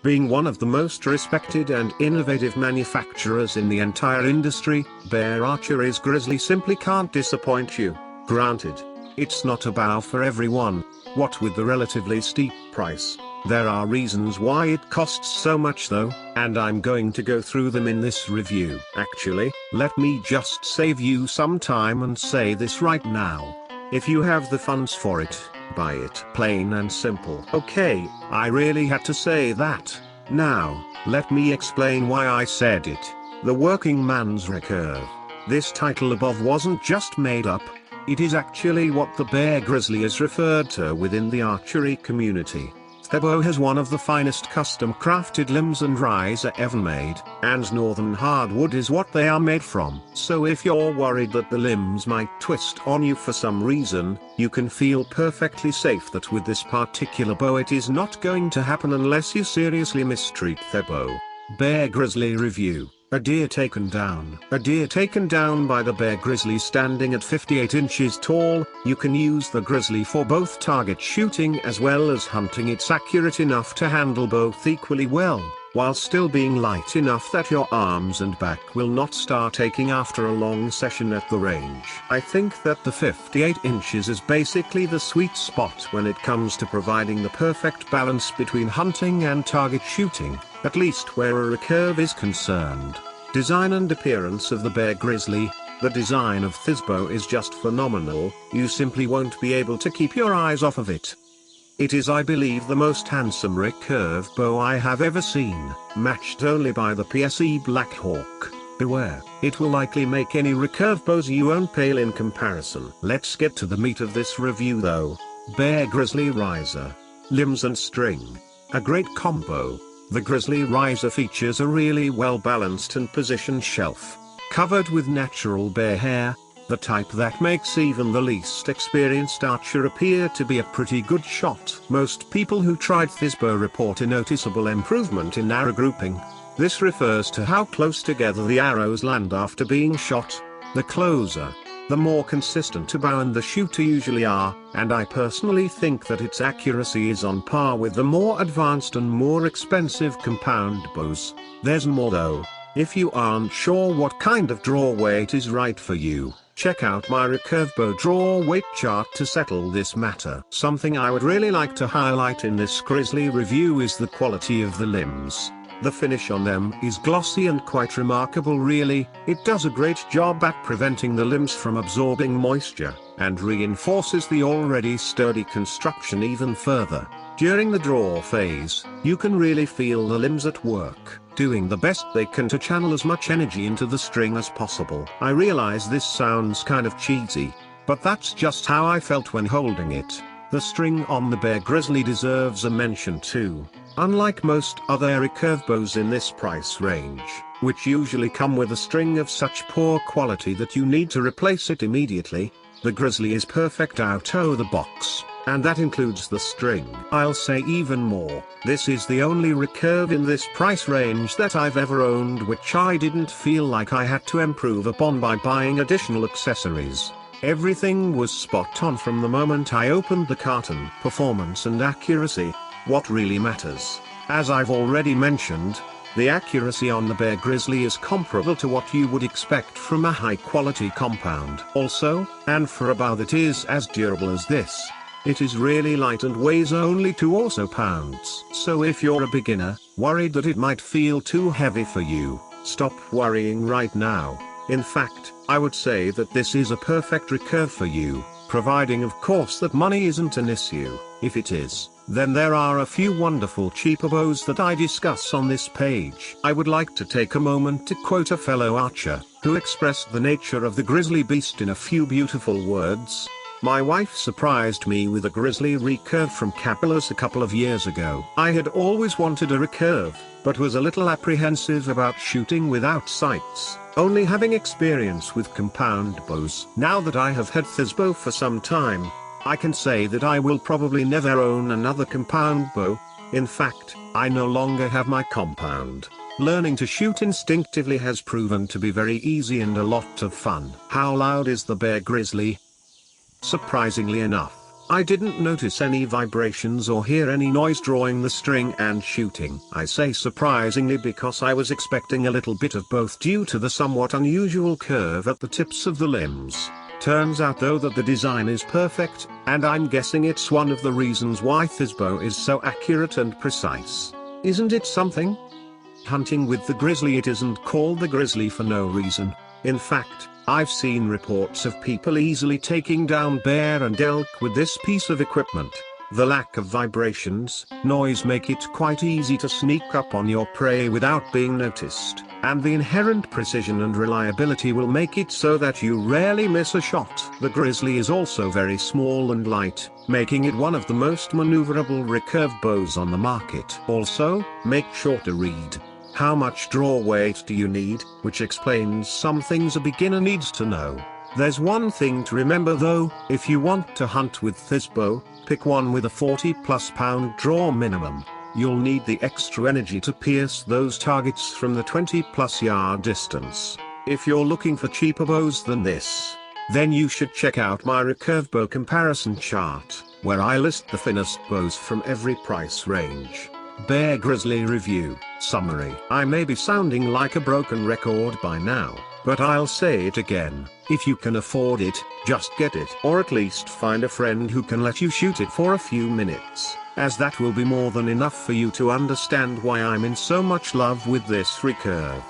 Being one of the most respected and innovative manufacturers in the entire industry, Bear Archery's Grizzly simply can't disappoint you. Granted, it's not a bow for everyone. What with the relatively steep price, there are reasons why it costs so much though, and I'm going to go through them in this review. Actually, let me just save you some time and say this right now. If you have the funds for it, buy it. Plain and simple. Okay, I really had to say that. Now, let me explain why I said it. The Working Man's Recurve. This title above wasn't just made up. It is actually what the Bear Grizzly is referred to within the archery community. The bow has one of the finest custom-crafted limbs and riser ever made, and northern hardwood is what they are made from. So if you're worried that the limbs might twist on you for some reason, you can feel perfectly safe that with this particular bow it is not going to happen unless you seriously mistreat the bow. Bear Grizzly Review. A deer taken down. A deer taken down by the Bear Grizzly standing at 58 inches tall. You can use the Grizzly for both target shooting as well as hunting. It's accurate enough to handle both equally well, while still being light enough that your arms and back will not start aching after a long session at the range. I think that the 58 inches is basically the sweet spot when it comes to providing the perfect balance between hunting and target shooting, at least where a recurve is concerned. Design and appearance of the Bear Grizzly. The design of this bow is just phenomenal. You simply won't be able to keep your eyes off of it. It is, I believe, the most handsome recurve bow I have ever seen, matched only by the PSE Black Hawk. Beware, it will likely make any recurve bows you own pale in comparison. Let's get to the meat of this review though. Bear Grizzly Riser. Limbs and string. A great combo. The Grizzly Riser features a really well-balanced and positioned shelf, covered with natural bear hair, the type that makes even the least experienced archer appear to be a pretty good shot. Most people who tried this bow report a noticeable improvement in arrow grouping. This refers to how close together the arrows land after being shot. The closer, the more consistent a bow and the shooter usually are, and I personally think that its accuracy is on par with the more advanced and more expensive compound bows. There's more though. If you aren't sure what kind of draw weight is right for you, check out my recurve bow draw weight chart to settle this matter. Something I would really like to highlight in this Grizzly review is the quality of the limbs. The finish on them is glossy and quite remarkable really. It does a great job at preventing the limbs from absorbing moisture, and reinforces the already sturdy construction even further. During the draw phase, you can really feel the limbs at work, doing the best they can to channel as much energy into the string as possible. I realize this sounds kind of cheesy, but that's just how I felt when holding it. The string on the Bear Grizzly deserves a mention too. Unlike most other recurve bows in this price range, which usually come with a string of such poor quality that you need to replace it immediately, the Grizzly is perfect out of the box, and that includes the string. I'll say even more, this is the only recurve in this price range that I've ever owned which I didn't feel like I had to improve upon by buying additional accessories. Everything was spot on from the moment I opened the carton. Performance and accuracy. What really matters. As I've already mentioned, the accuracy on the Bear Grizzly is comparable to what you would expect from a high-quality compound. Also, and for a bow that is as durable as this, it is really light and weighs only 2 or so pounds. So if you're a beginner, worried that it might feel too heavy for you, stop worrying right now. In fact, I would say that this is a perfect recurve for you, providing of course that money isn't an issue. If it is, then there are a few wonderful cheaper bows that I discuss on this page. I would like to take a moment to quote a fellow archer, who expressed the nature of the Grizzly beast in a few beautiful words. My wife surprised me with a Grizzly recurve from Capilla's a couple of years ago. I had always wanted a recurve, but was a little apprehensive about shooting without sights, only having experience with compound bows. Now that I have had this bow for some time, I can say that I will probably never own another compound bow. In fact, I no longer have my compound. Learning to shoot instinctively has proven to be very easy and a lot of fun. How loud is the Bear Grizzly? Surprisingly enough, I didn't notice any vibrations or hear any noise drawing the string and shooting. I say surprisingly because I was expecting a little bit of both due to the somewhat unusual curve at the tips of the limbs. Turns out though that the design is perfect, and I'm guessing it's one of the reasons why this bow is so accurate and precise. Isn't it something? Hunting with the Grizzly. It isn't called the Grizzly for no reason. In fact, I've seen reports of people easily taking down bear and elk with this piece of equipment. The lack of vibrations, noise make it quite easy to sneak up on your prey without being noticed, and the inherent precision and reliability will make it so that you rarely miss a shot. The Grizzly is also very small and light, making it one of the most maneuverable recurve bows on the market. Also, make sure to read how much draw weight do you need, which explains some things a beginner needs to know. There's one thing to remember though: if you want to hunt with this bow, pick one with a 40+ pound draw minimum. You'll need the extra energy to pierce those targets from the 20+ yard distance. If you're looking for cheaper bows than this, then you should check out my Recurve bow comparison chart, where I list the thinnest bows from every price range. Bear Grizzly Review Summary. I may be sounding like a broken record by now, but I'll say it again: if you can afford it, just get it. Or at least find a friend who can let you shoot it for a few minutes, as that will be more than enough for you to understand why I'm in so much love with this Recurve.